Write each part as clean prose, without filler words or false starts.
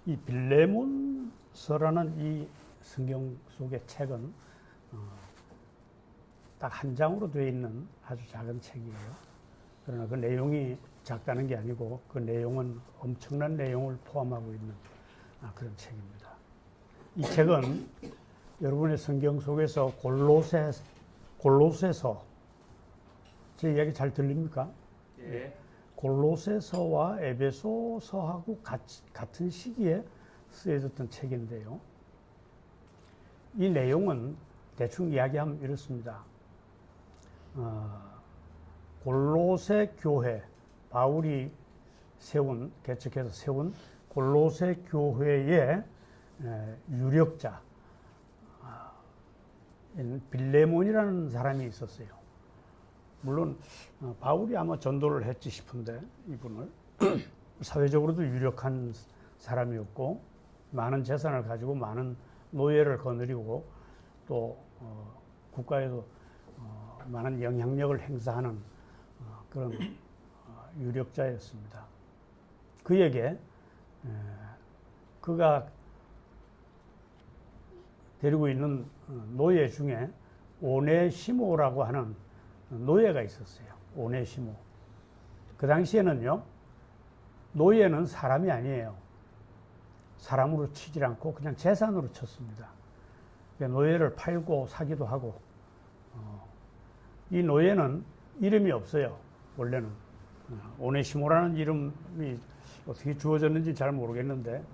이 빌레몬서라는 이 성경 속의 책은 딱 한 장으로 되어 있는 아주 작은 책이에요. 그러나 그 내용이 작다는 게 아니고 그 내용은 엄청난 내용을 포함하고 있는 그런 책입니다. 이 책은 여러분의 성경 속에서 골로새서, 제 이야기 잘 들립니까? 예. 골로새서와 에베소서하고 같은 시기에 쓰여졌던 책인데요. 이 내용은 대충 이야기하면 이렇습니다. 골로새 교회, 바울이 개척해서 세운 골로새 교회의 유력자, 빌레몬이라는 사람이 있었어요. 물론 바울이 아마 전도를 했지 싶은데 이분을 사회적으로도 유력한 사람이었고 많은 재산을 가지고 많은 노예를 거느리고 또 국가에도 많은 영향력을 행사하는 그런 유력자였습니다. 그에게 그가 데리고 있는 노예 중에 오네시모라고 하는 노예가 있었어요. 오네시모. 그 당시에는요, 노예는 사람이 아니에요. 사람으로 치질 않고 그냥 재산으로 쳤습니다. 노예를 팔고 사기도 하고, 이 노예는 이름이 없어요. 원래는 오네시모라는 이름이 어떻게 주어졌는지 잘 모르겠는데,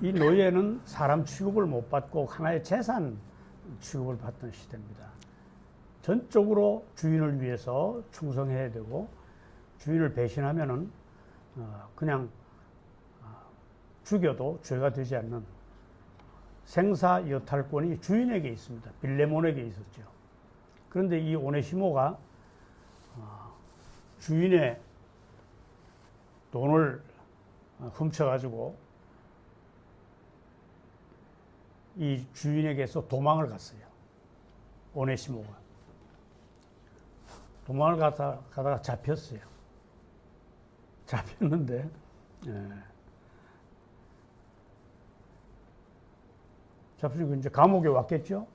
이 노예는 사람 취급을 못 받고 하나의 재산 취급을 받던 시대입니다. 전적으로 주인을 위해서 충성해야 되고, 주인을 배신하면은 그냥 죽여도 죄가 되지 않는 생사 여탈권이 주인에게 있습니다. 빌레몬에게 있었죠. 그런데 이 오네시모가 주인의 돈을 훔쳐가지고 이 주인에게서 도망을 갔어요. 오네시모가. 도망을 가다가 잡혔어요. 잡혔는데, 잡히고 이제 감옥에 왔겠죠?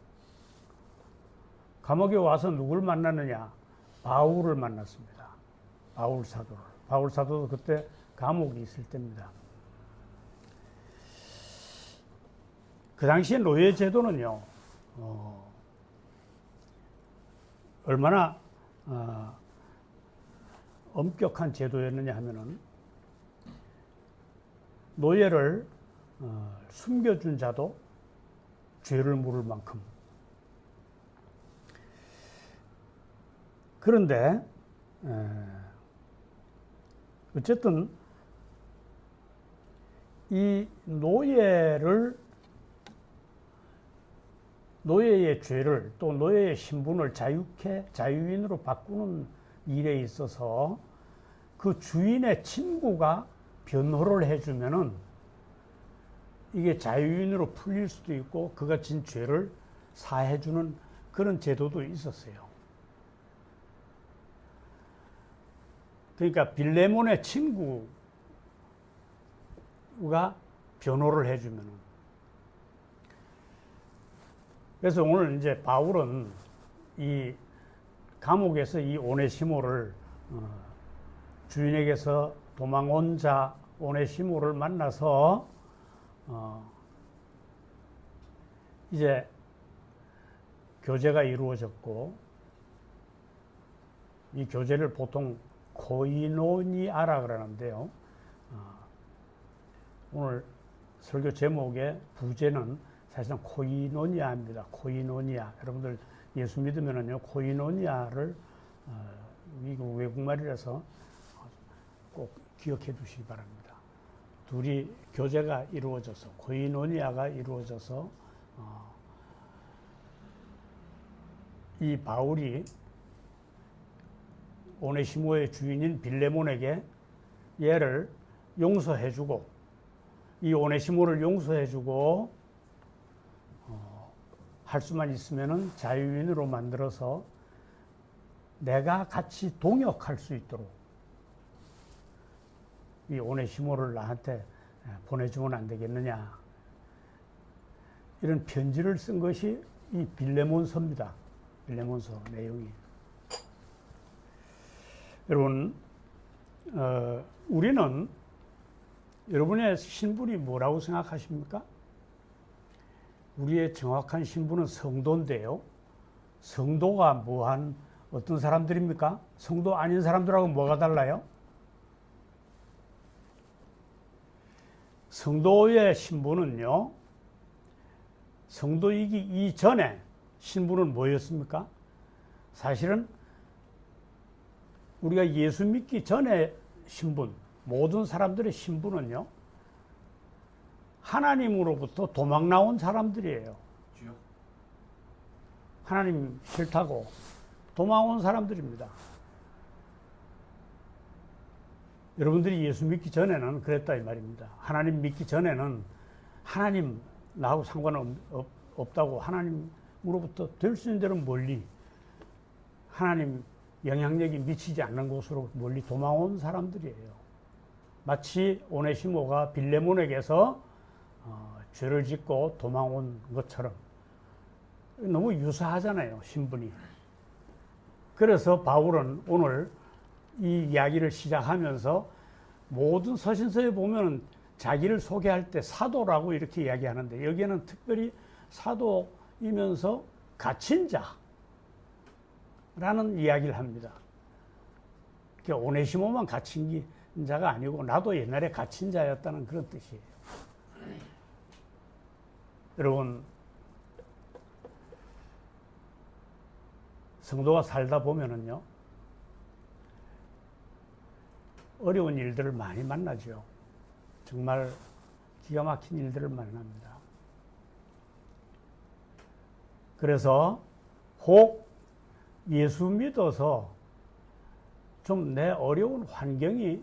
감옥에 와서 누굴 만났느냐? 바울을 만났습니다. 바울 사도를. 바울 사도도 그때 감옥에 있을 때입니다. 그 당시에 노예 제도는요, 얼마나 엄격한 제도였느냐 하면은 노예를 숨겨준 자도 죄를 물을 만큼. 그런데 어쨌든 이 노예의 죄를 또 노예의 신분을 자유인으로 바꾸는 일에 있어서 그 주인의 친구가 변호를 해주면은 이게 자유인으로 풀릴 수도 있고 그가 진 죄를 사해주는 그런 제도도 있었어요. 그러니까 빌레몬의 친구가 변호를 해주면은. 그래서 오늘 이제 바울은 이 감옥에서 이 오네시모를 주인에게서 도망온 자 오네시모를 만나서 이제 교제가 이루어졌고, 이 교제를 보통 코이노니아라 그러는데요. 오늘 설교 제목의 부제는 사실상 코이노니아입니다. 코이노니아. 여러분들 예수 믿으면은요, 코이노니아를 미국 외국말이라서 꼭 기억해 두시기 바랍니다. 둘이 교제가 이루어져서, 코이노니아가 이루어져서 이 바울이 오네시모의 주인인 빌레몬에게 얘를 용서해주고, 이 오네시모를 용서해주고 할 수만 있으면은 자유인으로 만들어서 내가 같이 동역할 수 있도록 이 오네시모를 나한테 보내주면 안 되겠느냐. 이런 편지를 쓴 것이 이 빌레몬서입니다. 빌레몬서 내용이. 여러분, 우리는 여러분의 신분이 뭐라고 생각하십니까? 우리의 정확한 신분은 성도인데요. 성도가 뭐한 어떤 사람들입니까? 성도 아닌 사람들하고 뭐가 달라요? 성도의 신분은요, 성도이기 이전에 신분은 뭐였습니까? 사실은 우리가 예수 믿기 전에 신분, 모든 사람들의 신분은요, 하나님으로부터 도망 나온 사람들이에요. 하나님 싫다고 도망 온 사람들입니다. 여러분들이 예수 믿기 전에는 그랬다 이 말입니다. 하나님 믿기 전에는 하나님 나하고 상관없다고 하나님으로부터 될 수 있는 대로 멀리 하나님 영향력이 미치지 않는 곳으로 멀리 도망온 사람들이에요. 마치 오네시모가 빌레몬에게서 죄를 짓고 도망온 것처럼 너무 유사하잖아요, 신분이. 그래서 바울은 오늘 이 이야기를 시작하면서 모든 서신서에 보면 자기를 소개할 때 사도라고 이렇게 이야기하는데 여기에는 특별히 사도이면서 갇힌 자라는 이야기를 합니다. 오네시모만 갇힌 자가 아니고 나도 옛날에 갇힌 자였다는 그런 뜻이에요. 여러분, 성도가 살다 보면은요, 어려운 일들을 많이 만나죠. 정말 기가 막힌 일들을 만납니다. 그래서 혹 예수 믿어서 좀 내 어려운 환경이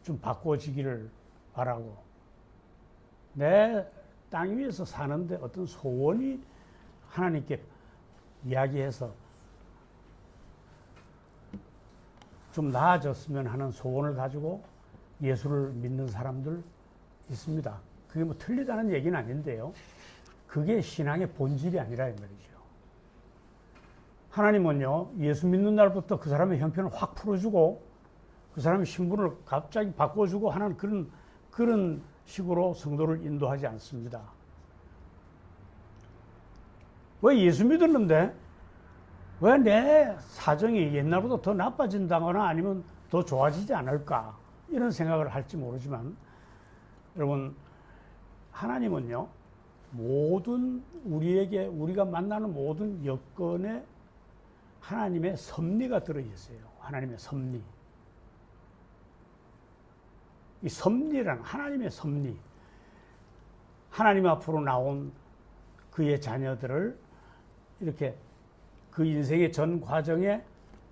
좀 바꿔지기를 바라고, 내 땅 위에서 사는데 어떤 소원이 하나님께 이야기해서 좀 나아졌으면 하는 소원을 가지고 예수를 믿는 사람들 있습니다. 그게 뭐 틀리다는 얘기는 아닌데요. 그게 신앙의 본질이 아니라 이 말이죠. 하나님은요, 예수 믿는 날부터 그 사람의 형편을 확 풀어주고 그 사람의 신분을 갑자기 바꿔주고 하는 그런 식으로 성도를 인도하지 않습니다. 왜 예수 믿었는데 왜 내 사정이 옛날보다 더 나빠진다거나 아니면 더 좋아지지 않을까 이런 생각을 할지 모르지만, 여러분, 하나님은요, 모든 우리가 만나는 모든 여건에 하나님의 섭리가 들어있어요. 하나님의 섭리. 이 섭리란 하나님의 섭리. 하나님 앞으로 나온 그의 자녀들을 이렇게 그 인생의 전 과정에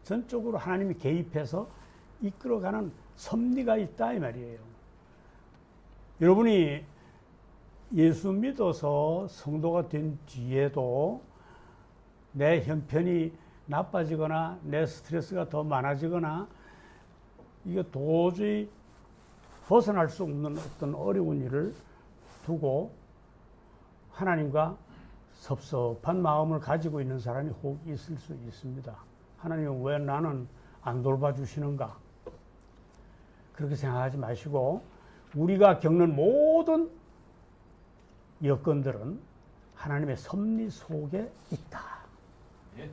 전적으로 하나님이 개입해서 이끌어가는 섭리가 있다 이 말이에요. 여러분이 예수 믿어서 성도가 된 뒤에도 내 형편이 나빠지거나 내 스트레스가 더 많아지거나 이게 도저히 벗어날 수 없는 어떤 어려운 일을 두고 하나님과 섭섭한 마음을 가지고 있는 사람이 혹 있을 수 있습니다. 하나님은 왜 나는 안 돌봐주시는가? 그렇게 생각하지 마시고, 우리가 겪는 모든 여건들은 하나님의 섭리 속에 있다. 예.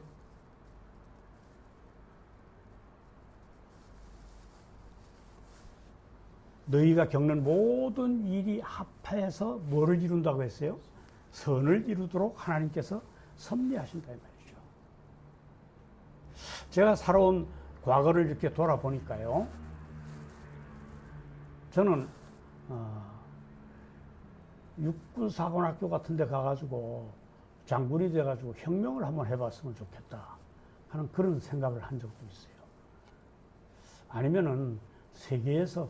너희가 겪는 모든 일이 합해서 뭐를 이룬다고 했어요? 선을 이루도록 하나님께서 섭리하신다 이 말이죠. 제가 살아온 과거를 이렇게 돌아보니까요, 저는 육군사관학교 같은 데 가가지고 장군이 돼가지고 혁명을 한번 해봤으면 좋겠다 하는 그런 생각을 한 적도 있어요. 아니면은 세계에서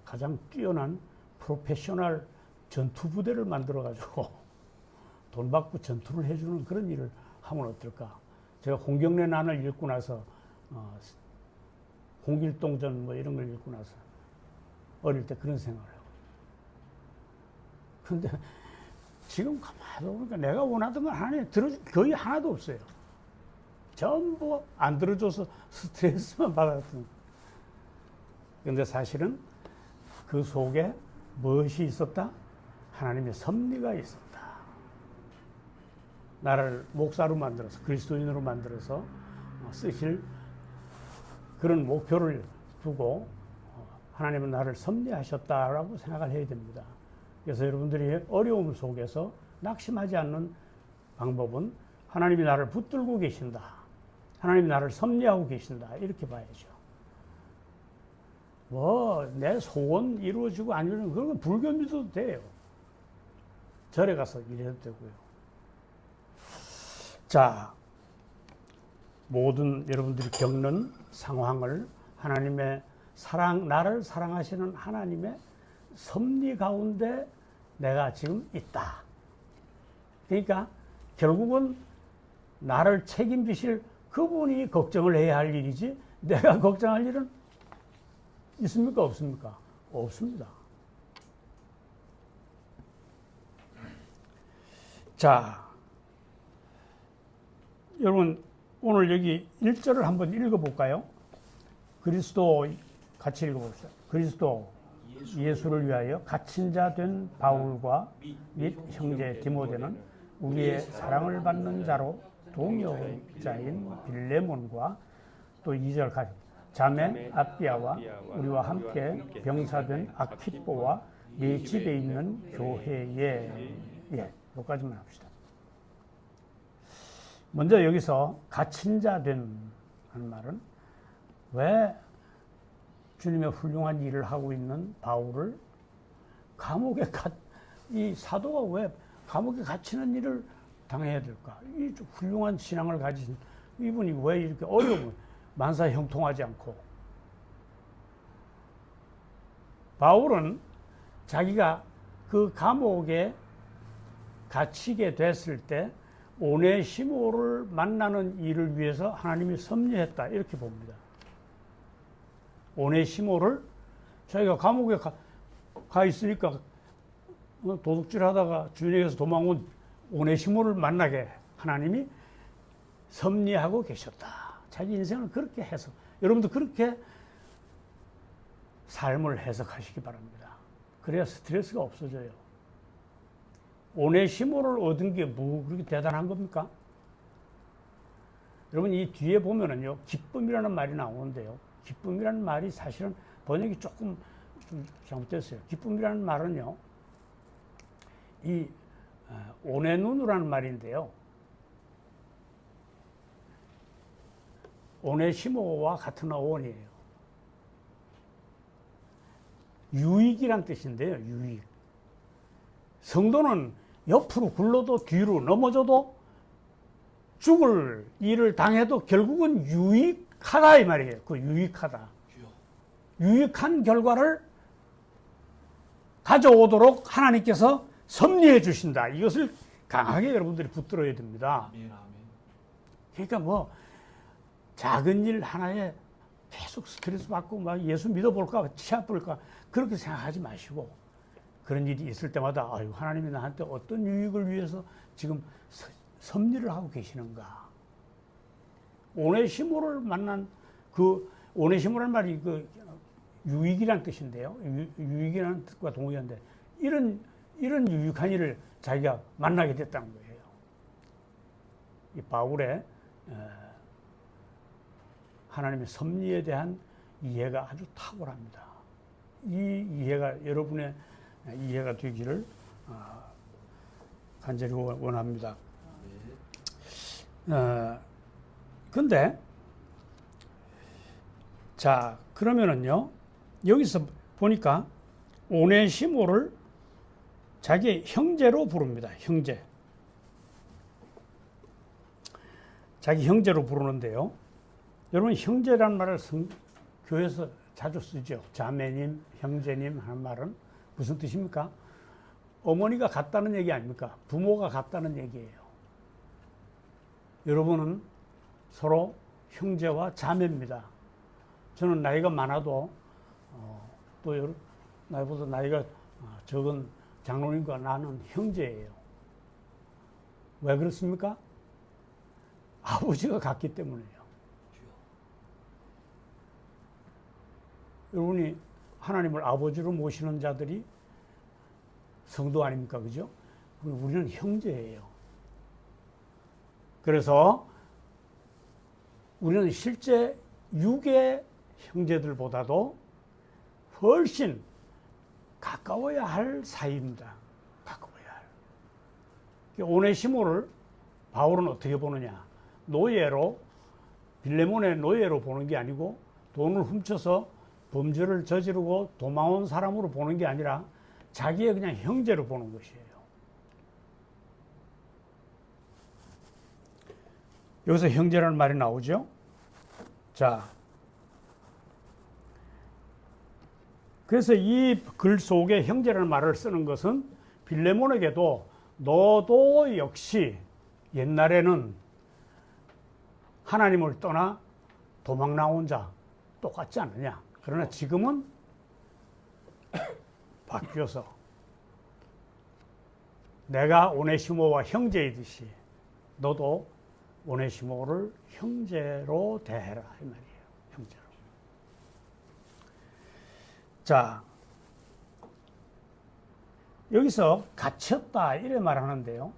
가장 뛰어난 프로페셔널 전투부대를 만들어가지고 돈 받고 전투를 해주는 그런 일을 하면 어떨까? 제가 홍경래 난을 읽고 나서 홍길동전 뭐 이런 걸 읽고 나서 어릴 때 그런 생각을 하고. 근데 지금 가만히 보니까 내가 원하던 건 하나님 거의 하나도 없어요. 전부 안 들어줘서 스트레스만 받았던. 근데 사실은 그 속에 무엇이 있었다? 하나님의 섭리가 있었다. 나를 목사로 만들어서 그리스도인으로 만들어서 쓰실 그런 목표를 두고 하나님은 나를 섭리하셨다라고 생각을 해야 됩니다. 그래서 여러분들이 어려움 속에서 낙심하지 않는 방법은 하나님이 나를 붙들고 계신다. 하나님이 나를 섭리하고 계신다. 이렇게 봐야죠. 뭐 내 소원 이루어지고 안 이루어지고 그런 건 불교 믿어도 돼요. 절에 가서 이래도 되고요. 자, 모든 여러분들이 겪는 상황을 하나님의 나를 사랑하시는 하나님의 섭리 가운데 내가 지금 있다. 그러니까 결국은 나를 책임지실 그분이 걱정을 해야 할 일이지 내가 걱정할 일은 있습니까? 없습니까? 없습니다. 자, 여러분 오늘 여기 1절을 한번 읽어볼까요? 그리스도 같이 읽어봅시다. 그리스도 예수를 위하여 갇힌 자 된 바울과 및 형제 디모데는 우리의 사랑을 받는 자로 동역자인 빌레몬과 또 2절 가지 자매 아비아와 우리와 함께 병사된 아키뽀와 네 집에 있는 교회에 여기까지만 합시다. 먼저 여기서 갇힌 자 된 하는 말은 왜 주님의 훌륭한 일을 하고 있는 바울을 이 사도가 왜 감옥에 갇히는 일을 당해야 될까? 이 훌륭한 신앙을 가진 이분이 왜 이렇게 어려움을 만사 형통하지 않고. 바울은 자기가 그 감옥에 갇히게 됐을 때 오네시모를 만나는 일을 위해서 하나님이 섭리했다 이렇게 봅니다. 오네시모를 자기가 감옥에 가 있으니까 도둑질하다가 주인에게서 도망온 오네시모를 만나게 하나님이 섭리하고 계셨다. 자기 인생을 그렇게 해서 여러분도 그렇게 삶을 해석하시기 바랍니다. 그래야 스트레스가 없어져요. 오네시모를 얻은 게 뭐 그렇게 대단한 겁니까? 여러분 이 뒤에 보면은요 기쁨이라는 말이 나오는데요. 기쁨이라는 말이 사실은 번역이 조금 좀 잘못됐어요. 기쁨이라는 말은요 이 오네누누라는 말인데요. 오네시모와 같은 어원이에요. 유익이란 뜻인데요. 유익. 성도는 옆으로 굴러도 뒤로 넘어져도 죽을 일을 당해도 결국은 유익하다 이 말이에요. 그 유익하다. 유익한 결과를 가져오도록 하나님께서 섭리해 주신다. 이것을 강하게 여러분들이 붙들어야 됩니다. 그러니까 뭐 작은 일 하나에 계속 스트레스 받고 막 예수 믿어볼까 치아 볼까 그렇게 생각하지 마시고 그런 일이 있을 때마다 아유 하나님이 나한테 어떤 유익을 위해서 지금 섭리를 하고 계시는가. 오네시모를 만난 그 오네시모라는 말이 그 유익이란 뜻인데요. 유익이라는 뜻과 동의한데 이런 유익한 일을 자기가 만나게 됐다는 거예요. 이 바울의 하나님의 섭리에 대한 이해가 아주 탁월합니다. 이 이해가 여러분의 이해가 되기를 간절히 원합니다. 근데 자 그러면은요 여기서 보니까 오네시모를 자기 형제로 부릅니다. 형제. 자기 형제로 부르는데요. 여러분 형제라는 말을 교회에서 자주 쓰죠. 자매님, 형제님 하는 말은 무슨 뜻입니까? 어머니가 같다는 얘기 아닙니까? 부모가 같다는 얘기예요. 여러분은 서로 형제와 자매입니다. 저는 나이가 많아도 또 나이보다 나이가 적은 장로님과 나는 형제예요. 왜 그렇습니까? 아버지가 같기 때문이에요. 여러분이 하나님을 아버지로 모시는 자들이 성도 아닙니까? 그죠? 우리는 형제예요. 그래서 우리는 실제 육의 형제들보다도 훨씬 가까워야 할 사이입니다. 가까워야 할. 오네시모를 바울은 어떻게 보느냐? 노예로, 빌레몬의 노예로 보는 게 아니고 돈을 훔쳐서 범죄를 저지르고 도망온 사람으로 보는 게 아니라 자기의 그냥 형제로 보는 것이에요. 여기서 형제라는 말이 나오죠. 자, 그래서 이 글 속에 형제라는 말을 쓰는 것은 빌레몬에게도 너도 역시 옛날에는 하나님을 떠나 도망 나온 자 똑같지 않느냐. 그러나 지금은 바뀌어서 내가 오네시모와 형제이듯이 너도 오네시모를 형제로 대해라 이 말이에요. 형제로. 자, 여기서 갇혔다 이래 말하는데요.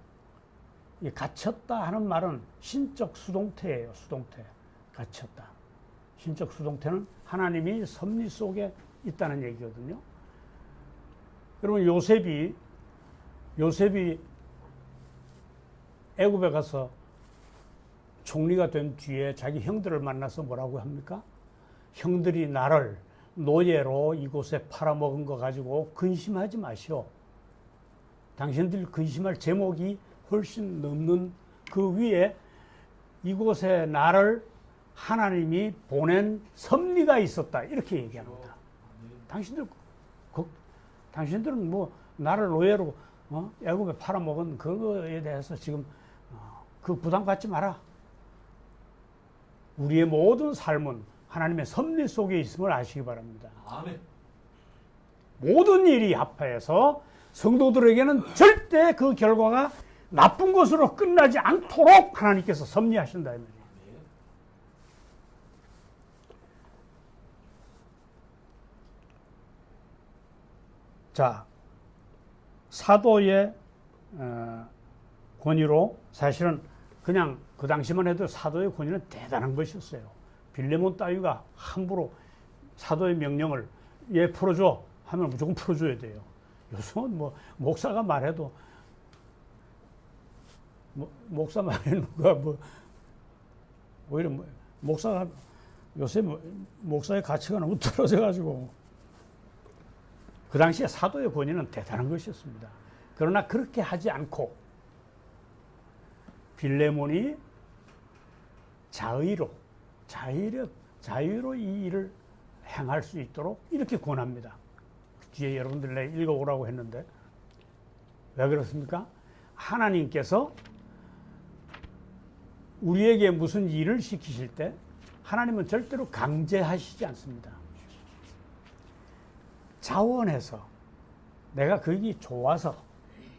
이 갇혔다 하는 말은 신적 수동태예요. 수동태. 갇혔다. 신적 수동태는 하나님이 섭리 속에 있다는 얘기거든요. 여러분 요셉이 애굽에 가서 총리가 된 뒤에 자기 형들을 만나서 뭐라고 합니까? 형들이 나를 노예로 이곳에 팔아먹은 거 가지고 근심하지 마시오. 당신들 근심할 제목이 훨씬 넘는 그 위에 이곳에 나를 하나님이 보낸 섭리가 있었다. 이렇게 얘기합니다. 당신들은 뭐 나를 노예로 애굽에 팔아먹은 그거에 대해서 지금 그 부담 갖지 마라. 우리의 모든 삶은 하나님의 섭리 속에 있음을 아시기 바랍니다. 아멘. 모든 일이 합해서 성도들에게는 절대 그 결과가 나쁜 것으로 끝나지 않도록 하나님께서 섭리하신다 이 말이에요. 자, 사도의 권위로 사실은 그냥 그 당시만 해도 사도의 권위는 대단한 것이었어요. 빌레몬 따위가 함부로 사도의 명령을 얘 풀어줘 하면 무조건 풀어줘야 돼요. 요즘은 뭐 목사가 말해도 목사 말에 누가 오히려 목사가 요새 목사의 가치가 너무 떨어져 가지고 그 당시에 사도의 권위는 대단한 것이었습니다. 그러나 그렇게 하지 않고 빌레몬이 자의로 이 일을 행할 수 있도록 이렇게 권합니다. 뒤에 여러분들 내가 읽어오라고 했는데 왜 그렇습니까? 하나님께서 우리에게 무슨 일을 시키실 때 하나님은 절대로 강제하시지 않습니다. 자원해서 내가 그게 좋아서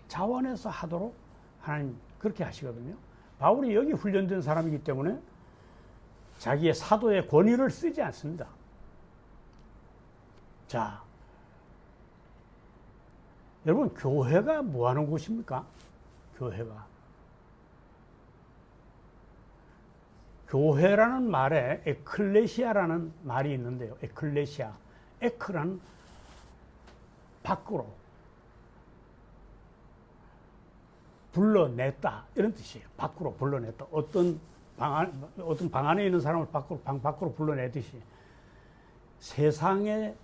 자원해서 하도록 하나님 그렇게 하시거든요. 바울이 여기 훈련된 사람이기 때문에 자기의 사도의 권위를 쓰지 않습니다. 자, 여러분 교회가 뭐 하는 곳입니까? 교회라는 말에 에클레시아라는 말이 있는데요. 에클레시아. 에크란 밖으로 불러냈다 이런 뜻이에요. 밖으로 불러냈다. 어떤 방 안에 있는 사람을 방 밖으로 불러내듯이 세상에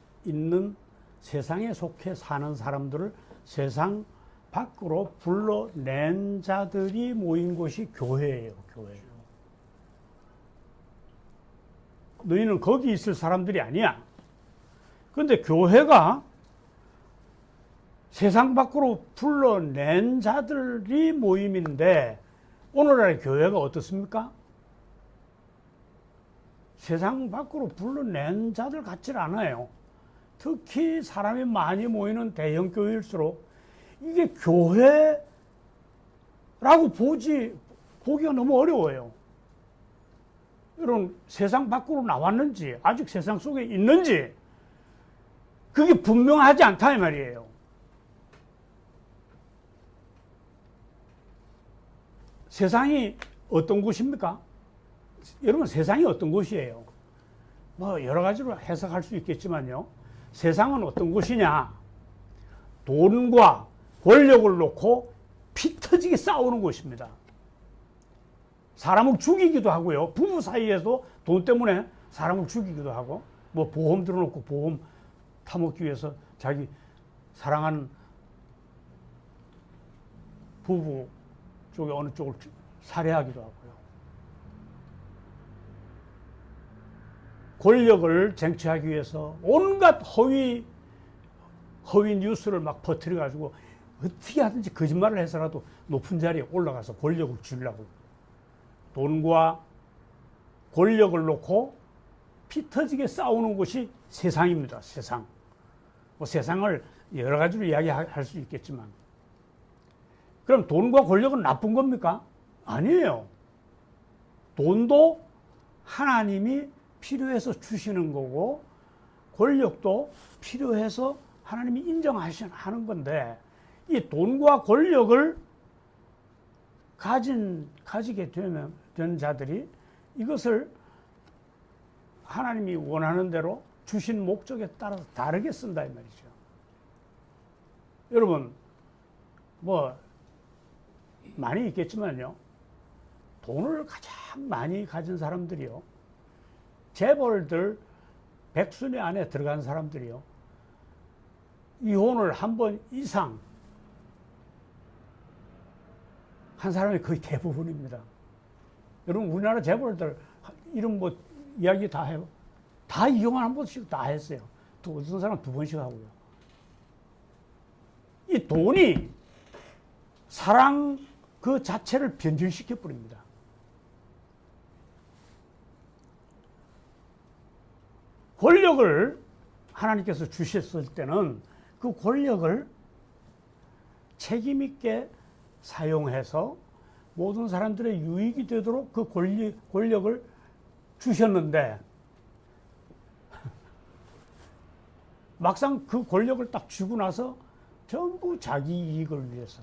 속해 사는 사람들을 세상 밖으로 불러낸 자들이 모인 곳이 교회예요. 교회. 너희는 거기 있을 사람들이 아니야. 그런데 교회가 세상 밖으로 불러낸 자들이 모임인데 오늘날의 교회가 어떻습니까? 세상 밖으로 불러낸 자들 같질 않아요. 특히 사람이 많이 모이는 대형 교회일수록 이게 교회라고 보기가 너무 어려워요. 여러분, 세상 밖으로 나왔는지, 아직 세상 속에 있는지, 그게 분명하지 않다, 이 말이에요. 세상이 어떤 곳입니까? 여러분, 세상이 어떤 곳이에요? 뭐, 여러 가지로 해석할 수 있겠지만요. 세상은 어떤 곳이냐? 돈과 권력을 놓고 피 터지게 싸우는 곳입니다. 사람을 죽이기도 하고요. 부부 사이에서 돈 때문에 사람을 죽이기도 하고, 뭐 보험 들어놓고 보험 타먹기 위해서 자기 사랑하는 부부 쪽에 어느 쪽을 살해하기도 하고요. 권력을 쟁취하기 위해서 온갖 허위 뉴스를 막 퍼뜨려가지고 어떻게 하든지 거짓말을 해서라도 높은 자리에 올라가서 권력을 주려고 돈과 권력을 놓고 피 터지게 싸우는 곳이 세상입니다. 세상. 뭐 세상을 여러 가지로 이야기할 수 있겠지만, 그럼 돈과 권력은 나쁜 겁니까? 아니에요. 돈도 하나님이 필요해서 주시는 거고, 권력도 필요해서 하나님이 인정하는 건데, 이 돈과 권력을 가지게 된 자들이 이것을 하나님이 원하는 대로 주신 목적에 따라서 다르게 쓴다 이 말이죠. 여러분, 뭐 많이 있겠지만요, 돈을 가장 많이 가진 사람들이요, 재벌들 100순위 안에 들어간 사람들이요, 이혼을 한 번 이상 한 사람이 거의 대부분입니다. 여러분, 우리나라 재벌들 이름 뭐 이야기 다 해요. 다 이혼 한 번씩 다 했어요. 또 어떤 사람 2번씩 하고요. 이 돈이 사랑 그 자체를 변질시켜 버립니다. 권력을 하나님께서 주셨을 때는 그 권력을 책임 있게 사용해서 모든 사람들의 유익이 되도록 그 권력을 주셨는데, 막상 그 권력을 딱 주고 나서 전부 자기 이익을 위해서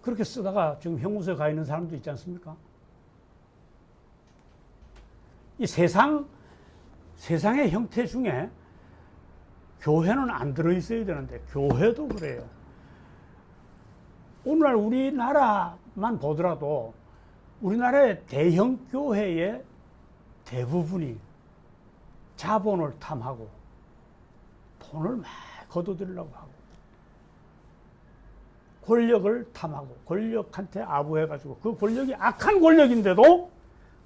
그렇게 쓰다가 지금 형무소에 가 있는 사람도 있지 않습니까? 이 세상의 형태 중에 교회는 안 들어있어야 되는데, 교회도 그래요. 오늘날 우리나라만 보더라도 우리나라의 대형 교회의 대부분이 자본을 탐하고 돈을 막 거둬들이려고 하고 권력을 탐하고 권력한테 아부해가지고, 그 권력이 악한 권력인데도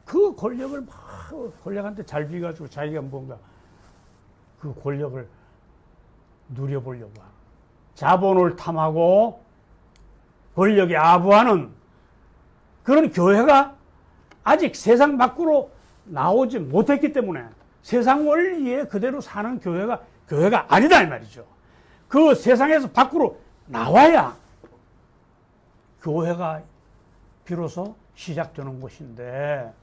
그 권력을 막 권력한테 잘 비가지고 자기가 뭔가 그 권력을 누려보려고 하고, 자본을 탐하고 권력에 아부하는 그런 교회가 아직 세상 밖으로 나오지 못했기 때문에 세상 원리에 그대로 사는 교회가 아니다 이 말이죠. 그 세상에서 밖으로 나와야 교회가 비로소 시작되는 곳인데,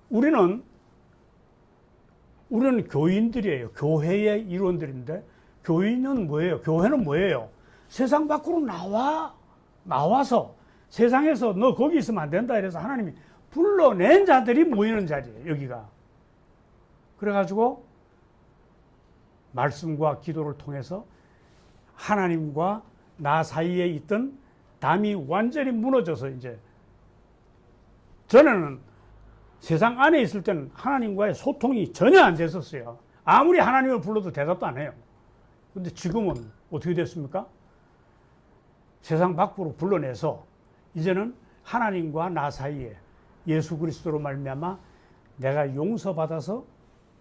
우리는 교인들이에요. 교회의 일원들인데, 교인은 뭐예요? 교회는 뭐예요? 세상 밖으로 나와서 세상에서 너 거기 있으면 안 된다 이래서 하나님이 불러낸 자들이 모이는 자리예요, 여기가. 그래가지고 말씀과 기도를 통해서 하나님과 나 사이에 있던 담이 완전히 무너져서, 이제 전에는 세상 안에 있을 때는 하나님과의 소통이 전혀 안 됐었어요. 아무리 하나님을 불러도 대답도 안 해요. 근데 지금은 어떻게 됐습니까? 세상 밖으로 불러내서 이제는 하나님과 나 사이에 예수 그리스도로 말미암아 내가 용서받아서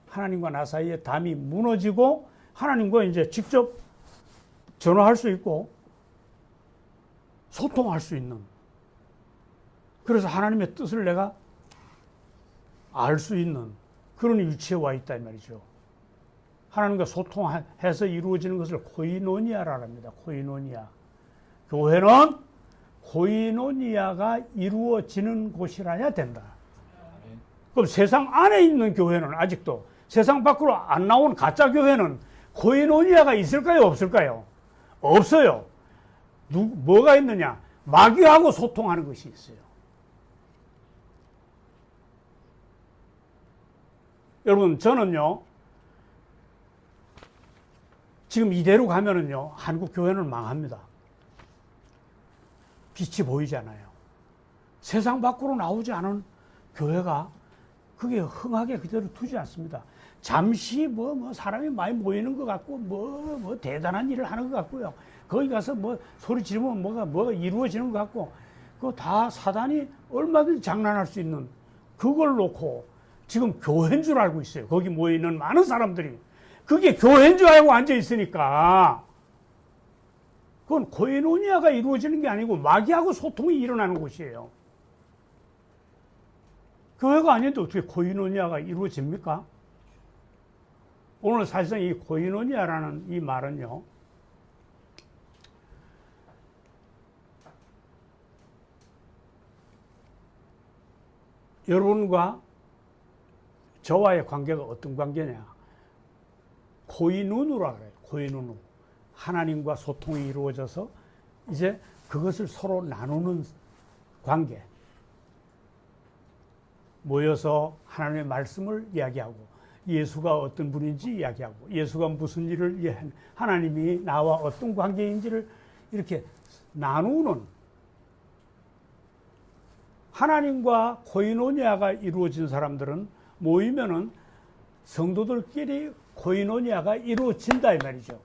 하나님과 나 사이에 담이 무너지고 하나님과 이제 직접 전화할 수 있고 소통할 수 있는 그래서 하나님의 뜻을 내가 알 수 있는 그런 위치에 와 있다 이 말이죠. 하나님과 소통해서 이루어지는 것을 코이노니아라 합니다. 코이노니아. 교회는 코이노니아가 이루어지는 곳이라야 된다. 그럼 세상 안에 있는 교회는 아직도 세상 밖으로 안 나온 가짜 교회는 코이노니아가 있을까요? 없을까요? 없어요. 뭐가 있느냐? 마귀하고 소통하는 것이 있어요. 여러분, 저는요, 지금 이대로 가면은요, 한국 교회는 망합니다. 빛이 보이잖아요. 세상 밖으로 나오지 않은 교회가 그게 흥하게 그대로 두지 않습니다. 잠시 사람이 많이 모이는 것 같고, 대단한 일을 하는 것 같고요. 거기 가서 소리 지르면 뭐가 이루어지는 것 같고, 그거 다 사단이 얼마든지 장난할 수 있는 그걸 놓고 지금 교회인 줄 알고 있어요. 거기 모이는 많은 사람들이. 그게 교회인 줄 알고 앉아 있으니까, 그건 코이노니아가 이루어지는 게 아니고 마귀하고 소통이 일어나는 곳이에요. 교회가 아닌데 어떻게 코이노니아가 이루어집니까? 오늘 사실상 이 코이노니아라는 이 말은요, 여러분과 저와의 관계가 어떤 관계냐? 코이누누라 그래요. 코이누누. 하나님과 소통이 이루어져서 이제 그것을 서로 나누는 관계. 모여서 하나님의 말씀을 이야기하고 예수가 어떤 분인지 이야기하고 예수가 무슨 일을 하나님이 나와 어떤 관계인지를 이렇게 나누는 하나님과 코이노니아가 이루어진 사람들은 모이면은 성도들끼리 코이노니아가 이루어진다 이 말이죠.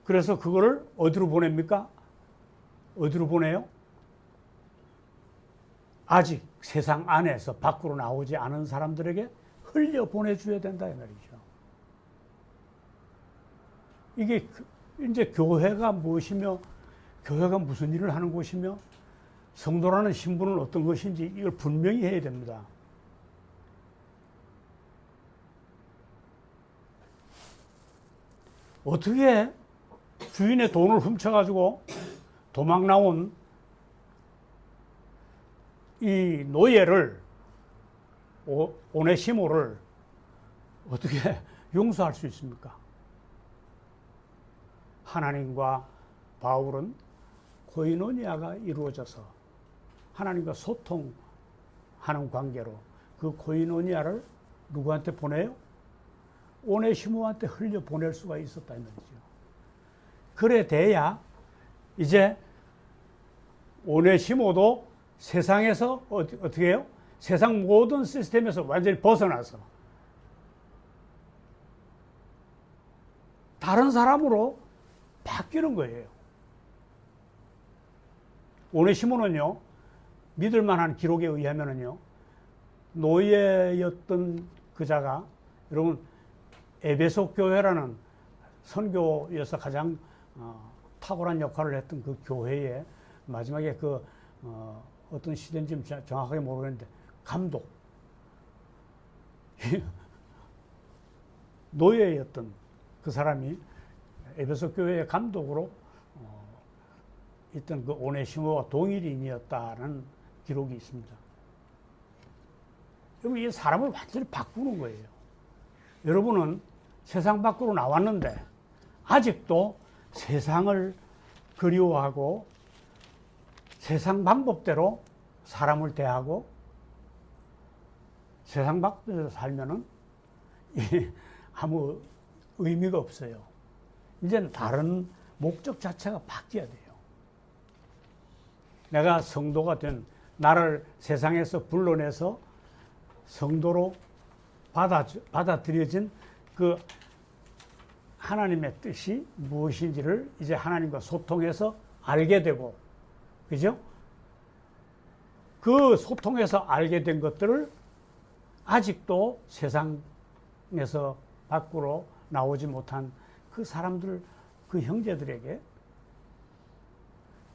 그래서 그거를 어디로 보냅니까? 어디로 보내요? 아직 세상 안에서 밖으로 나오지 않은 사람들에게 흘려 보내줘야 된다 이 말이죠. 이게 이제 교회가 무엇이며 교회가 무슨 일을 하는 곳이며 성도라는 신분은 어떤 것인지 이걸 분명히 해야 됩니다. 어떻게 주인의 돈을 훔쳐가지고 도망 나온 이 노예를 오네시모를 어떻게 용서할 수 있습니까? 하나님과 바울은 코이노니아가 이루어져서 하나님과 소통하는 관계로 그 코이노니아를 누구한테 보내요? 오네시모한테 흘려 보낼 수가 있었다 이 말이죠. 그래 돼야 이제 오네시모도 세상에서 어떻게 해요? 세상 모든 시스템에서 완전히 벗어나서 다른 사람으로 바뀌는 거예요. 오네시모는요, 믿을 만한 기록에 의하면은요, 노예였던 그자가, 여러분, 에베소 교회라는 선교에서 가장 탁월한 역할을 했던 그 교회에 마지막에 어떤 시대인지 정확하게 모르겠는데, 감독. 노예였던 그 사람이 에베소 교회의 감독으로 있던 그 오네시모와 동일인이었다는 기록이 있습니다. 여러분, 이 사람을 완전히 바꾸는 거예요. 여러분은 세상 밖으로 나왔는데 아직도 세상을 그리워하고 세상 방법대로 사람을 대하고 세상 밖에서 살면은 아무 의미가 없어요. 이제는 다른 목적 자체가 바뀌어야 돼요. 내가 성도가 된, 나를 세상에서 불러내서 성도로 받아들여진 그 하나님의 뜻이 무엇인지를 이제 하나님과 소통해서 알게 되고, 그죠? 그 소통해서 알게 된 것들을 아직도 세상에서 밖으로 나오지 못한 그 사람들, 그 형제들에게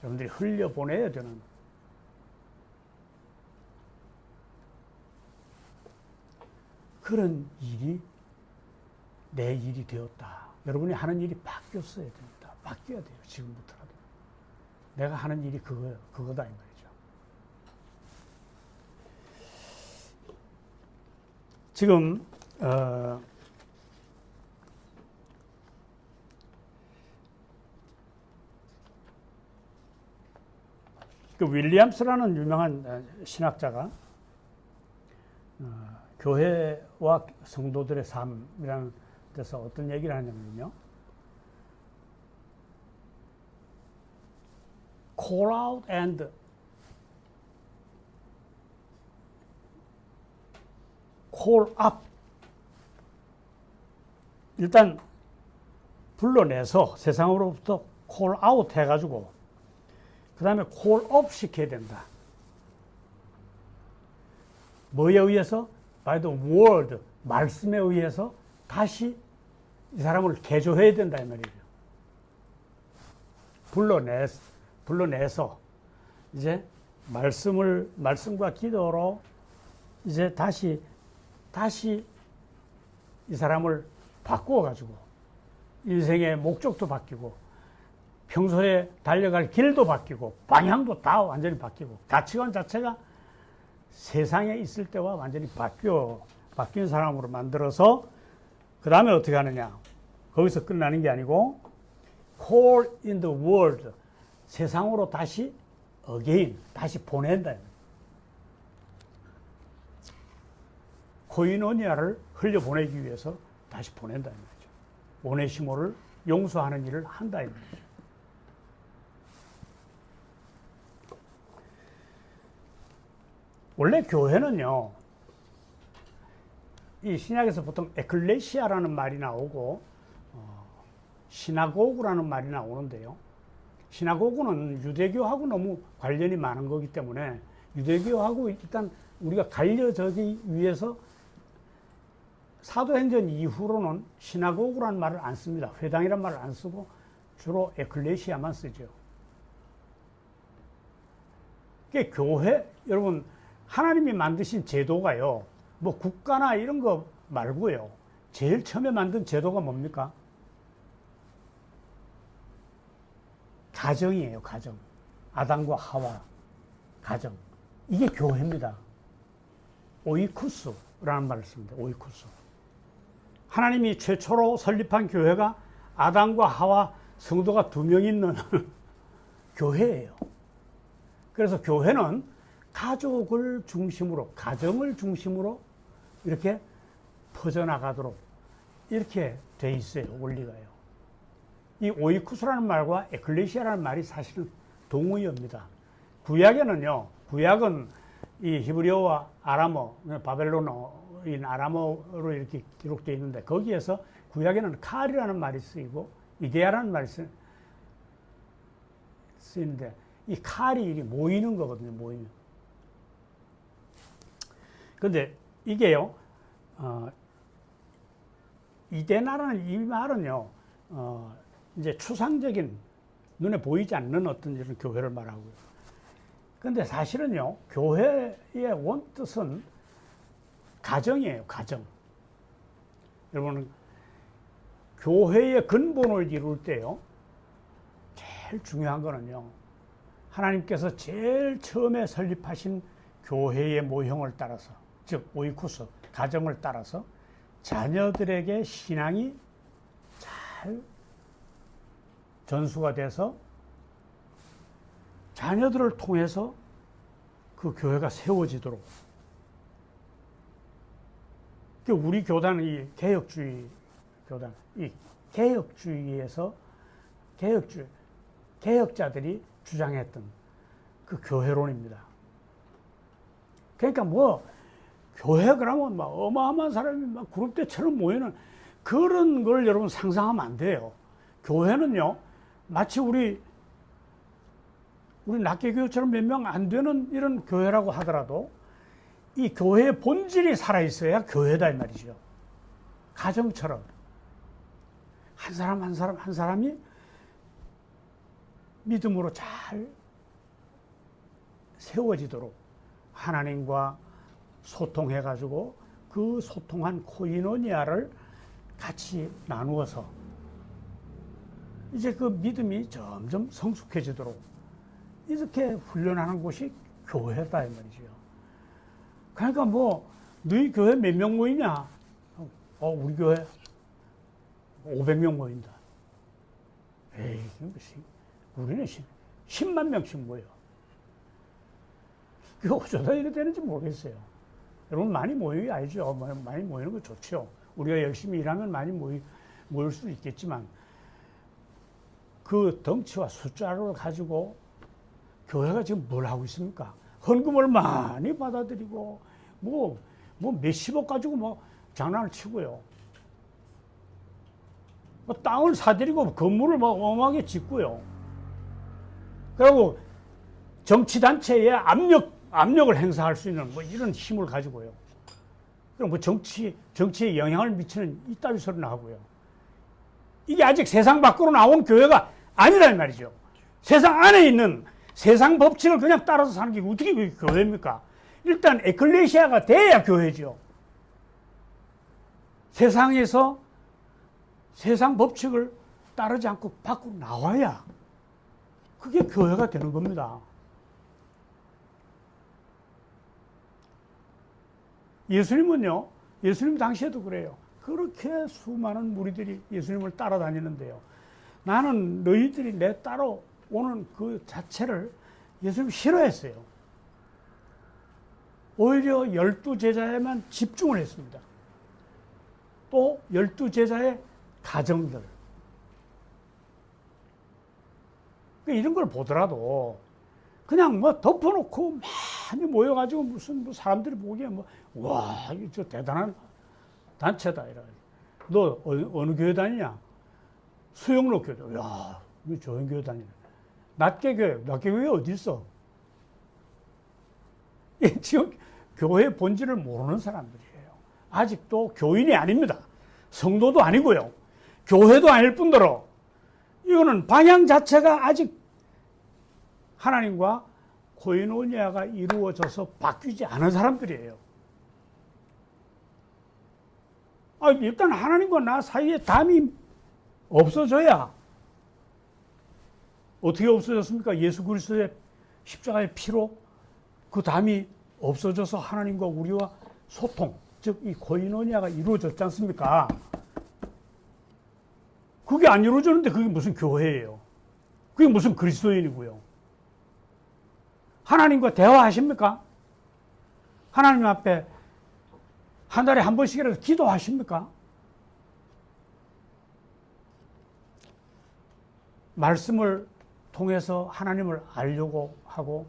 여러분들이 흘려보내야 되는 그런 일이 내 일이 되었다. 여러분이 하는 일이 바뀌었어야 됩니다. 바뀌어야 돼요. 지금부터라도. 내가 하는 일이 그거다 이 말이죠. 지금 그 윌리엄스라는 유명한 신학자가 교회와 성도들의 삶이라는 데서 어떤 얘기를 하냐면요. Call out and call up. 일단 불러내서 세상으로부터 call out 해가지고 그 다음에 call up 시켜야 된다. 뭐에 의해서? By the word, 말씀에 의해서 다시 이 사람을 개조해야 된다 이 말이에요. 불러내서 이제 말씀과 기도로 이제 다시 이 사람을 바꾸어 가지고 인생의 목적도 바뀌고 평소에 달려갈 길도 바뀌고 방향도 다 완전히 바뀌고 가치관 자체가 세상에 있을 때와 완전히 바뀐 사람으로 만들어서 그 다음에 어떻게 하느냐. 거기서 끝나는 게 아니고 call in the world, 세상으로 다시 again, 다시 보낸다. 코이노니아를 흘려보내기 위해서 다시 보낸다. 오네시모를 용서하는 일을 한다. 원래 교회는요, 이 신약에서 보통 에클레시아라는 말이 나오고 시나고그라는 말이 나오는데요. 시나고그는 유대교하고 너무 관련이 많은 거기 때문에 유대교하고 일단 우리가 갈려져기 위해서 사도행전 이후로는 시나고그라는 말을 안 씁니다. 회당이란 말을 안 쓰고 주로 에클레시아만 쓰죠. 그러니까 교회, 여러분 하나님이 만드신 제도가요, 뭐 국가나 이런 거 말고요, 제일 처음에 만든 제도가 뭡니까? 가정이에요. 가정. 아담과 하와 가정. 이게 교회입니다. 오이쿠스라는 말을 씁니다. 오이쿠스. 하나님이 최초로 설립한 교회가 아담과 하와 성도가 2명 있는 교회예요. 그래서 교회는 가족을 중심으로, 가정을 중심으로 이렇게 퍼져나가도록 이렇게 돼 있어요. 원리가요. 이 오이쿠스라는 말과 에클레시아라는 말이 사실은 동의어입니다. 구약에는요, 구약은 이 히브리어와 아람어, 바벨론어인 아람어로 이렇게 기록되어 있는데 거기에서 구약에는 칼이라는 말이 쓰이고 이데아라는 말이 쓰이는데 이 칼이 모이는 거거든요. 모이는. 근데 이게요, 이데나라는 이 말은요, 이제 추상적인 눈에 보이지 않는 어떤 이런 교회를 말하고요. 근데 사실은요, 교회의 원뜻은 가정이에요. 가정. 여러분, 교회의 근본을 이룰 때요, 제일 중요한 거는요, 하나님께서 제일 처음에 설립하신 교회의 모형을 따라서, 즉 오이쿠스, 가정을 따라서 자녀들에게 신앙이 잘 전수가 돼서 자녀들을 통해서 그 교회가 세워지도록. 우리 교단은 이 개혁주의 교단, 이 개혁주의에서 개혁자들이 주장했던 그 교회론입니다. 그러니까 뭐 교회 그러면 막 어마어마한 사람이 막 그룹대처럼 모이는 그런 걸 여러분 상상하면 안 돼요. 교회는요, 마치 우리 낙계교회처럼 몇 명 안 되는 이런 교회라고 하더라도 이 교회의 본질이 살아있어야 교회다 이 말이죠. 가정처럼 한 사람 한 사람이 믿음으로 잘 세워지도록 하나님과 소통해가지고 그 소통한 코이노니아를 같이 나누어서 이제 그 믿음이 점점 성숙해지도록 이렇게 훈련하는 곳이 교회다 이 말이죠. 그러니까 뭐 너희 교회 몇 명 모이냐? 우리 교회 500명 모인다. 에이, 우리는 10만 명씩 모여. 그게 어쩌다 이래 되는지 모르겠어요. 여러분 많이 모이기 알죠? 많이 모이는 거 좋죠. 우리가 열심히 일하면 많이 모일 수 있겠지만 그 덩치와 숫자를 가지고 교회가 지금 뭘 하고 있습니까? 헌금을 많이 받아들이고 뭐 몇십억 가지고 뭐 장난을 치고요. 뭐 땅을 사들이고 건물을 막 어마하게 짓고요. 그리고 정치단체에 압력을 행사할 수 있는 뭐 이런 힘을 가지고요. 그럼 뭐 정치에 영향을 미치는 이따위 소리나 하고요. 이게 아직 세상 밖으로 나온 교회가 아니란 말이죠. 세상 안에 있는 세상 법칙을 그냥 따라서 사는 게 어떻게 그게 교회입니까? 일단 에클레시아가 돼야 교회죠. 세상에서 세상 법칙을 따르지 않고 밖으로 나와야 그게 교회가 되는 겁니다. 예수님은요, 예수님 당시에도 그래요. 그렇게 수많은 무리들이 예수님을 따라다니는데요. 나는 너희들이 내 따라오는 그 자체를 예수님 싫어했어요. 오히려 12제자에만 집중을 했습니다. 또 12제자의 가정들. 이런 걸 보더라도 그냥 뭐 덮어놓고 많이 모여가지고 무슨 사람들이 보기에 와, 이거 저 대단한 단체다. 이래. 너 어느 교회 다니냐? 수영로 교회. 야, 이거 좋은 교회 다니네. 낮게 교회 어디 있어? 지금 교회의 본질을 모르는 사람들이에요. 아직도 교인이 아닙니다. 성도도 아니고요. 교회도 아닐 뿐더러 이거는 방향 자체가 아직 하나님과 코이노니아가 이루어져서 바뀌지 않은 사람들이에요. 일단 하나님과 나 사이에 담이 없어져야. 어떻게 없어졌습니까? 예수 그리스도의 십자가의 피로 그 담이 없어져서 하나님과 우리와 소통, 즉 이 코이노니아가 이루어졌지 않습니까? 그게 안 이루어졌는데 그게 무슨 교회예요? 그게 무슨 그리스도인이고요? 하나님과 대화하십니까? 하나님 앞에 한 달에 한 번씩이라도 기도하십니까? 말씀을 통해서 하나님을 알려고 하고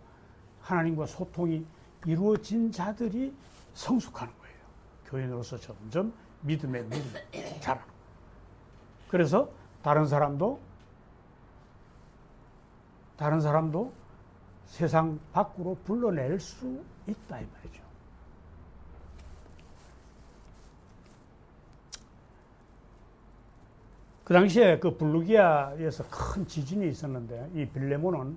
하나님과 소통이 이루어진 자들이 성숙하는 거예요. 교인으로서 점점 믿음이 자라는 거예요. 그래서 다른 사람도 세상 밖으로 불러낼 수 있다 이 말이죠. 그 당시에 그 블루기아에서 큰 지진이 있었는데 이 빌레몬은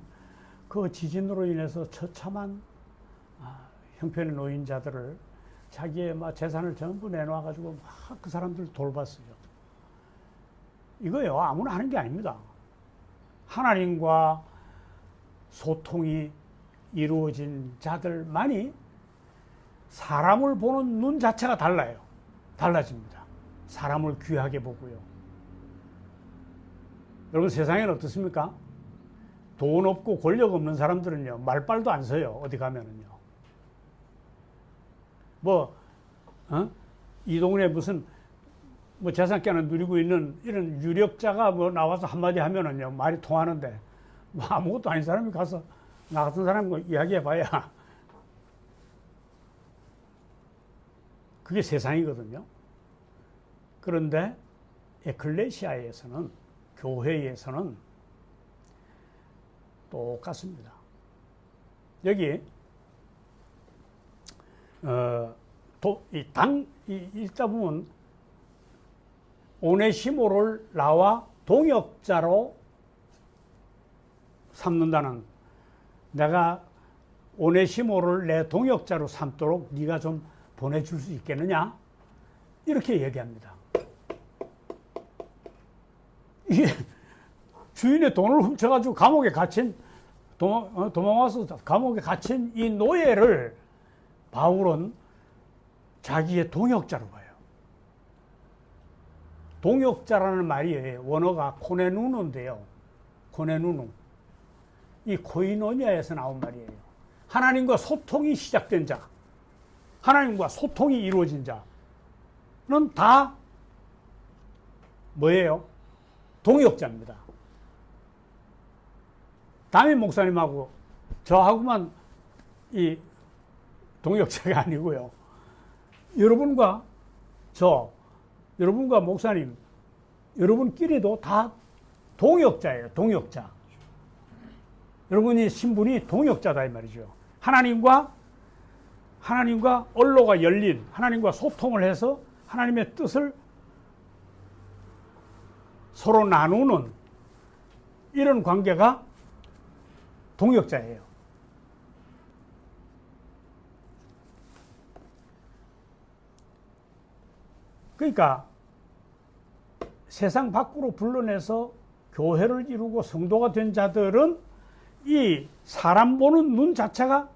그 지진으로 인해서 처참한 형편에 놓인 자들을 자기의 재산을 전부 내놔가지고 막 그 사람들 돌봤어요. 이거요 아무나 하는 게 아닙니다. 하나님과 소통이 이루어진 자들만이 사람을 보는 눈 자체가 달라집니다. 사람을 귀하게 보고요. 여러분 세상에는 어떻습니까? 돈 없고 권력 없는 사람들은요 말빨도 안 서요. 어디 가면은요. 이 동네 무슨 재산권을 누리고 있는 이런 유력자가 나와서 한마디 하면은요 말이 통하는데 아무것도 아닌 사람이 가서 나 같은 사람과 이야기해 봐야 그게 세상이거든요. 그런데 에클레시아에서는 교회에서는 똑같습니다. 여기 읽다 보면 오네시모를 나와 동역자로 삼는다는, 내가 오네시모를 내 동역자로 삼도록 네가 좀 보내줄 수 있겠느냐? 이렇게 얘기합니다. 이게 주인의 돈을 훔쳐가지고 감옥에 갇힌, 도망와서 감옥에 갇힌 이 노예를 바울은 자기의 동역자로 봐요. 동역자라는 말이 원어가 코네누누인데요. 코네누누. 이 코이노니아에서 나온 말이에요. 하나님과 소통이 시작된 자, 하나님과 소통이 이루어진 자는 다 뭐예요? 동역자입니다. 담임 목사님하고 저하고만 이 동역자가 아니고요. 여러분과 여러분과 목사님, 여러분끼리도 다 동역자예요. 동역자. 여러분이 신분이 동역자다 이 말이죠. 하나님과 언로가 열린, 하나님과 소통을 해서 하나님의 뜻을 서로 나누는 이런 관계가 동역자예요. 그러니까 세상 밖으로 불러내서 교회를 이루고 성도가 된 자들은 이 사람 보는 눈 자체가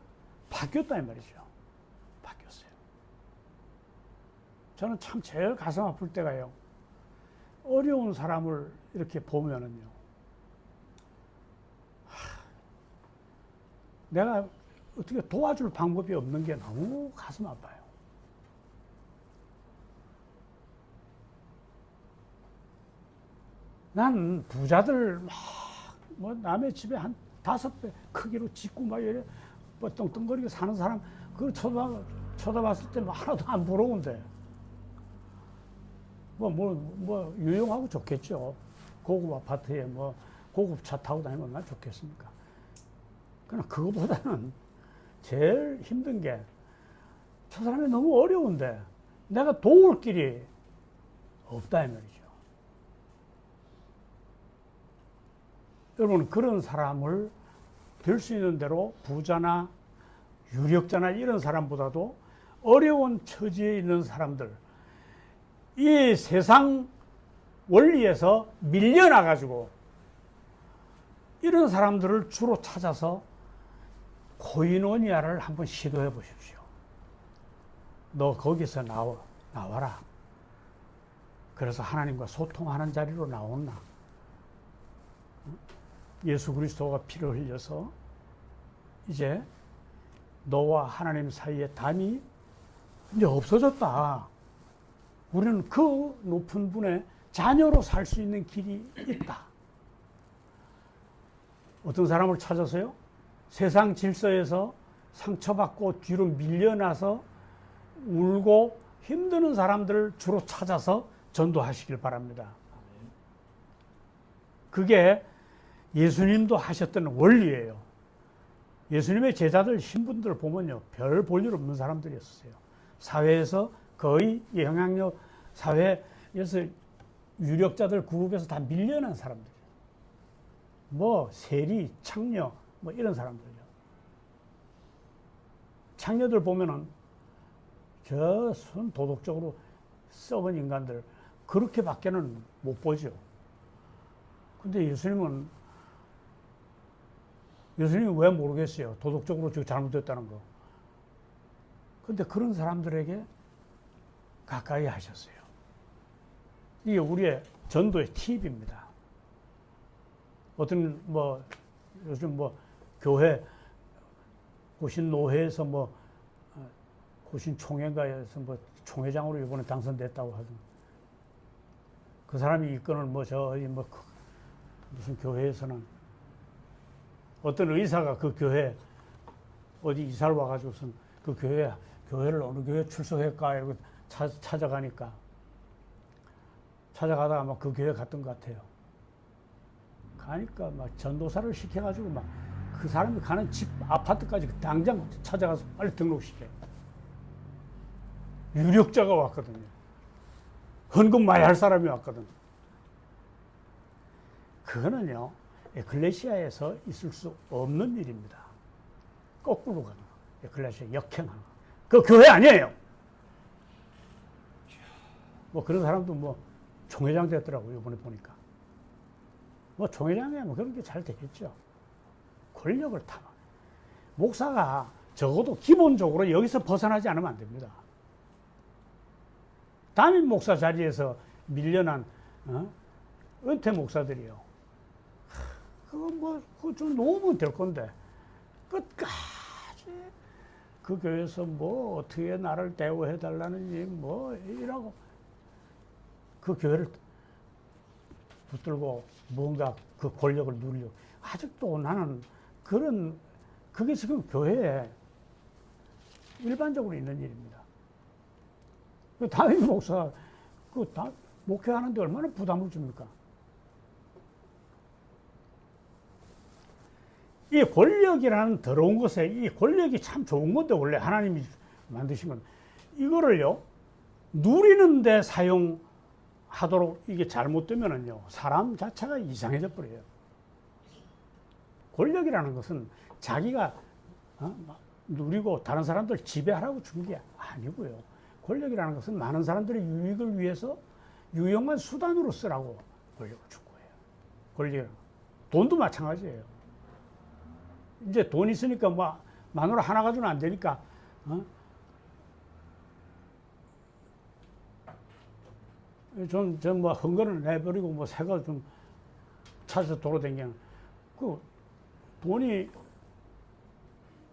바뀌었다 이 말이죠. 바뀌었어요. 저는 참 제일 가슴 아플 때가요. 어려운 사람을 이렇게 보면은요. 내가 어떻게 도와줄 방법이 없는 게 너무 가슴 아파요. 난 부자들 뭐 남의 집에 한 5배 크기로 짓고 막 이래 뭐 떵떵거리게 사는 사람 그걸 쳐다봤을 때 하나도 안 부러운데 뭐 유용하고 좋겠죠. 고급 아파트에 뭐 고급 차 타고 다니면 얼마나 좋겠습니까? 그러나 그거보다는 제일 힘든 게 저 사람이 너무 어려운데 내가 도울 길이 없다 이 말이죠. 여러분 그런 사람을 될 수 있는 대로 부자나 유력자나 이런 사람보다도 어려운 처지에 있는 사람들, 이 세상 원리에서 밀려나가지고 이런 사람들을 주로 찾아서 코이노니아를 한번 시도해 보십시오. 너 거기서 나와라. 그래서 하나님과 소통하는 자리로 나온나. 예수 그리스도가 피를 흘려서 이제 너와 하나님 사이의 담이 이제 없어졌다. 우리는 그 높은 분의 자녀로 살 수 있는 길이 있다. 어떤 사람을 찾아서요? 세상 질서에서 상처받고 뒤로 밀려나서 울고 힘드는 사람들을 주로 찾아서 전도하시길 바랍니다. 그게 예수님도 하셨던 원리예요. 예수님의 제자들 신분들 보면요, 별 볼 일 없는 사람들이었어요. 사회에서 거의 영향력, 사회에서 유력자들 그룹에서 다 밀려난 사람들이에요. 뭐 세리, 창녀, 뭐 이런 사람들이요. 창녀들 보면은 저 순 도덕적으로 썩은 인간들 그렇게밖에는 못 보죠. 근데 예수님이 왜 모르겠어요. 도덕적으로 지금 잘못됐다는 거. 근데 그런 사람들에게 가까이 하셨어요. 이게 우리의 전도의 팁입니다. 어떤 요즘 교회 고신 노회에서 고신 총회가에서 총회장으로 이번에 당선됐다고 하던 그 사람이 이끄는 무슨 교회에서는 어떤 의사가 그 교회 어디 이사를 와가지고선 그 교회를 어느 교회 출석할까 이러고 찾아가다가 그 교회 갔던 것 같아요. 가니까 전도사를 시켜가지고 그 사람이 가는 집 아파트까지 당장 찾아가서 빨리 등록시켜요. 유력자가 왔거든요. 헌금 많이 할 사람이 왔거든. 그거는요, 에클레시아에서 있을 수 없는 일입니다. 거꾸로 가는 거. 에클레시아 역행하는 거. 그 교회 아니에요. 뭐 그런 사람도 뭐 총회장 됐더라고요, 이번에 보니까. 뭐 총회장이야 뭐 그런 게 잘 되겠죠. 권력을 탐하. 목사가 적어도 기본적으로 여기서 벗어나지 않으면 안 됩니다. 담임 목사 자리에서 밀려난 은퇴 목사들이요. 그거 뭐 그거 좀 놓으면 될 건데 끝까지 그 교회에서 뭐 어떻게 나를 대우해 달라는지 뭐 이라고 그 교회를 붙들고 뭔가 그 권력을 누리려고 아직도 나는 그런 그게 지금 교회에 일반적으로 있는 일입니다. 그 담임 목사 목회하는데 얼마나 부담을 줍니까? 이 권력이라는 더러운 것에 이 권력이 참 좋은 건데 원래 하나님이 만드신 건 이거를요 누리는데 사용하도록 이게 잘못되면은요 사람 자체가 이상해져 버려요. 권력이라는 것은 자기가 누리고 다른 사람들 지배하라고 준 게 아니고요. 권력이라는 것은 많은 사람들의 유익을 위해서 유용한 수단으로 쓰라고 권력을 준 거예요. 권력, 돈도 마찬가지예요. 이제 돈 있으니까 뭐 마누라 하나 가지고는 안 되니까 좀 뭐 흥건을 내버리고 뭐 새가 좀 찾아서 돌아다니는 그 돈이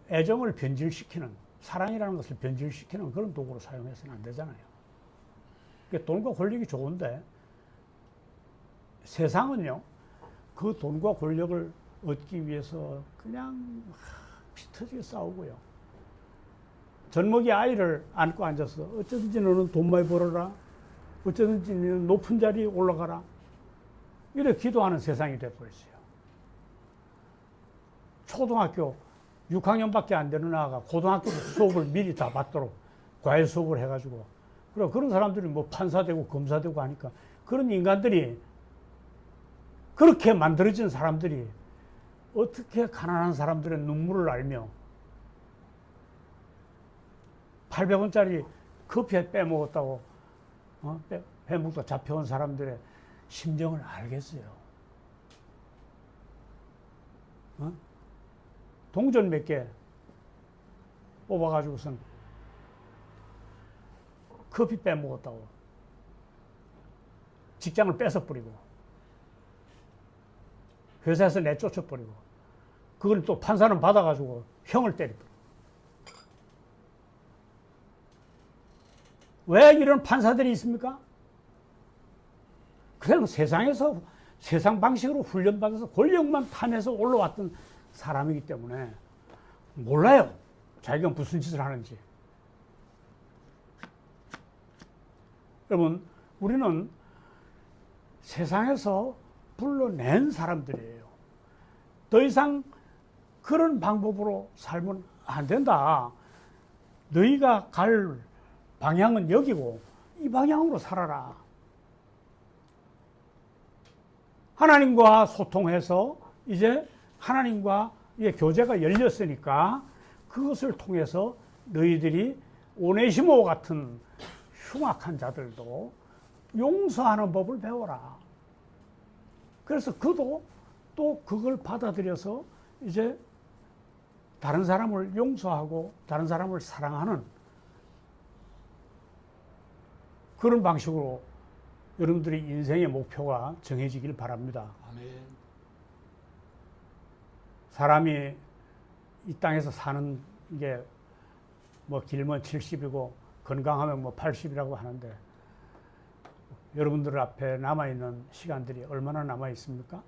애정을 변질시키는 사랑이라는 것을 변질시키는 그런 도구로 사용해서는 안 되잖아요. 그러니까 돈과 권력이 좋은데 세상은요 그 돈과 권력을 얻기 위해서 그냥 피 터지게 싸우고요. 젖먹이 아이를 안고 앉아서 어쩌든지 너는 돈 많이 벌어라. 어쩌든지 너는 높은 자리에 올라가라. 이렇게 기도하는 세상이 되어버렸어요. 초등학교 6학년밖에 안 되는 아가 고등학교 수업을 미리 다 받도록 과외 수업을 해가지고 그리고 그런 사람들이 뭐 판사 되고 검사 되고 하니까 그런 인간들이 그렇게 만들어진 사람들이 어떻게 가난한 사람들의 눈물을 알며 800원짜리 커피에 빼먹었다고 빼먹다 잡혀온 사람들의 심정을 알겠어요. 동전 몇 개 뽑아가지고선 커피 빼먹었다고 직장을 뺏어버리고 회사에서 내쫓아버리고 그걸 또 판사는 받아가지고 형을 때려버리고 왜 이런 판사들이 있습니까? 그냥 세상에서 세상 방식으로 훈련받아서 권력만 탐해서 올라왔던 사람이기 때문에 몰라요. 자기가 무슨 짓을 하는지. 여러분, 우리는 세상에서 불러낸 사람들이에요. 더 이상 그런 방법으로 살면 안 된다. 너희가 갈 방향은 여기고 이 방향으로 살아라. 하나님과 소통해서 이제 하나님과 교제가 열렸으니까 그것을 통해서 너희들이 오네시모 같은 흉악한 자들도 용서하는 법을 배워라. 그래서 그도 또 그걸 받아들여서 이제 다른 사람을 용서하고 다른 사람을 사랑하는 그런 방식으로 여러분들이 인생의 목표가 정해지길 바랍니다. 아멘. 사람이 이 땅에서 사는 게 뭐 길면 70이고 건강하면 뭐 80이라고 하는데 여러분들 앞에 남아있는 시간들이 얼마나 남아있습니까?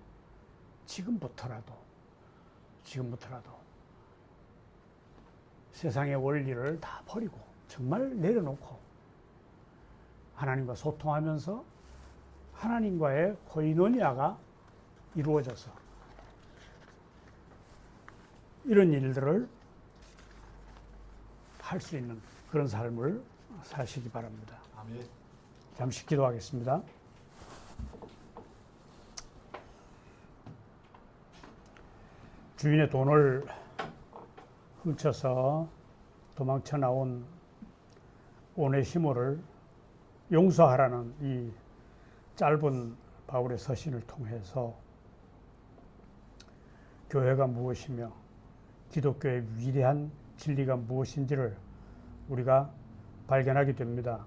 지금부터라도 세상의 원리를 다 버리고 정말 내려놓고 하나님과 소통하면서 하나님과의 코이노니아가 이루어져서 이런 일들을 할 수 있는 그런 삶을 사시기 바랍니다. 아멘. 잠시 기도하겠습니다. 주인의 돈을 훔쳐서 도망쳐 나온 오네시모를 용서하라는 이 짧은 바울의 서신을 통해서 교회가 무엇이며 기독교의 위대한 진리가 무엇인지를 우리가 발견하게 됩니다.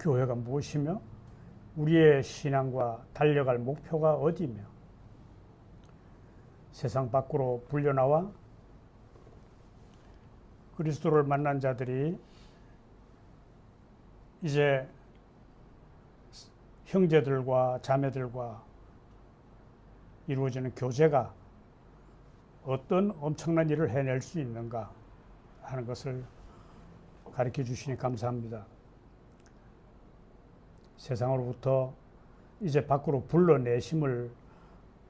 교회가 무엇이며 우리의 신앙과 달려갈 목표가 어디며 세상 밖으로 불려나와 그리스도를 만난 자들이 이제 형제들과 자매들과 이루어지는 교제가 어떤 엄청난 일을 해낼 수 있는가 하는 것을 가르쳐 주시니 감사합니다. 세상으로부터 이제 밖으로 불러내심을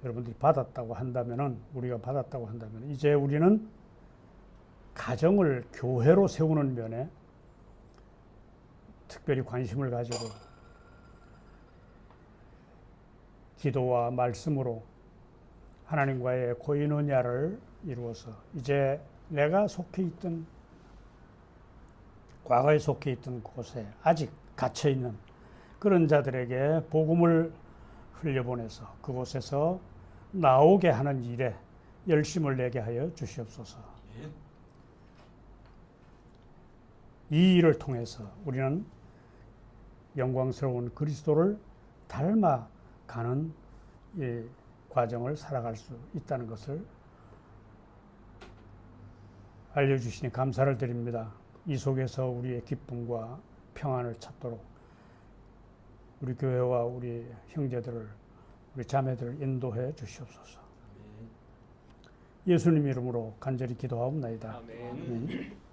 여러분들이 받았다고 한다면은, 우리가 받았다고 한다면, 이제 우리는 가정을 교회로 세우는 면에 특별히 관심을 가지고 기도와 말씀으로 하나님과의 고인언야를 이루어서 이제 내가 속해 있던, 과거에 속해 있던 곳에 아직 갇혀 있는 그런 자들에게 복음을 흘려보내서 그곳에서 나오게 하는 일에 열심을 내게 하여 주시옵소서. 이 일을 통해서 우리는 영광스러운 그리스도를 닮아가는 이 과정을 살아갈 수 있다는 것을 알려주시니 감사를 드립니다. 이 속에서 우리의 기쁨과 평안을 찾도록 우리 교회와 우리 형제들을, 우리 자매들을 인도해 주시옵소서. 예수님 이름으로 간절히 기도하옵나이다. 아멘.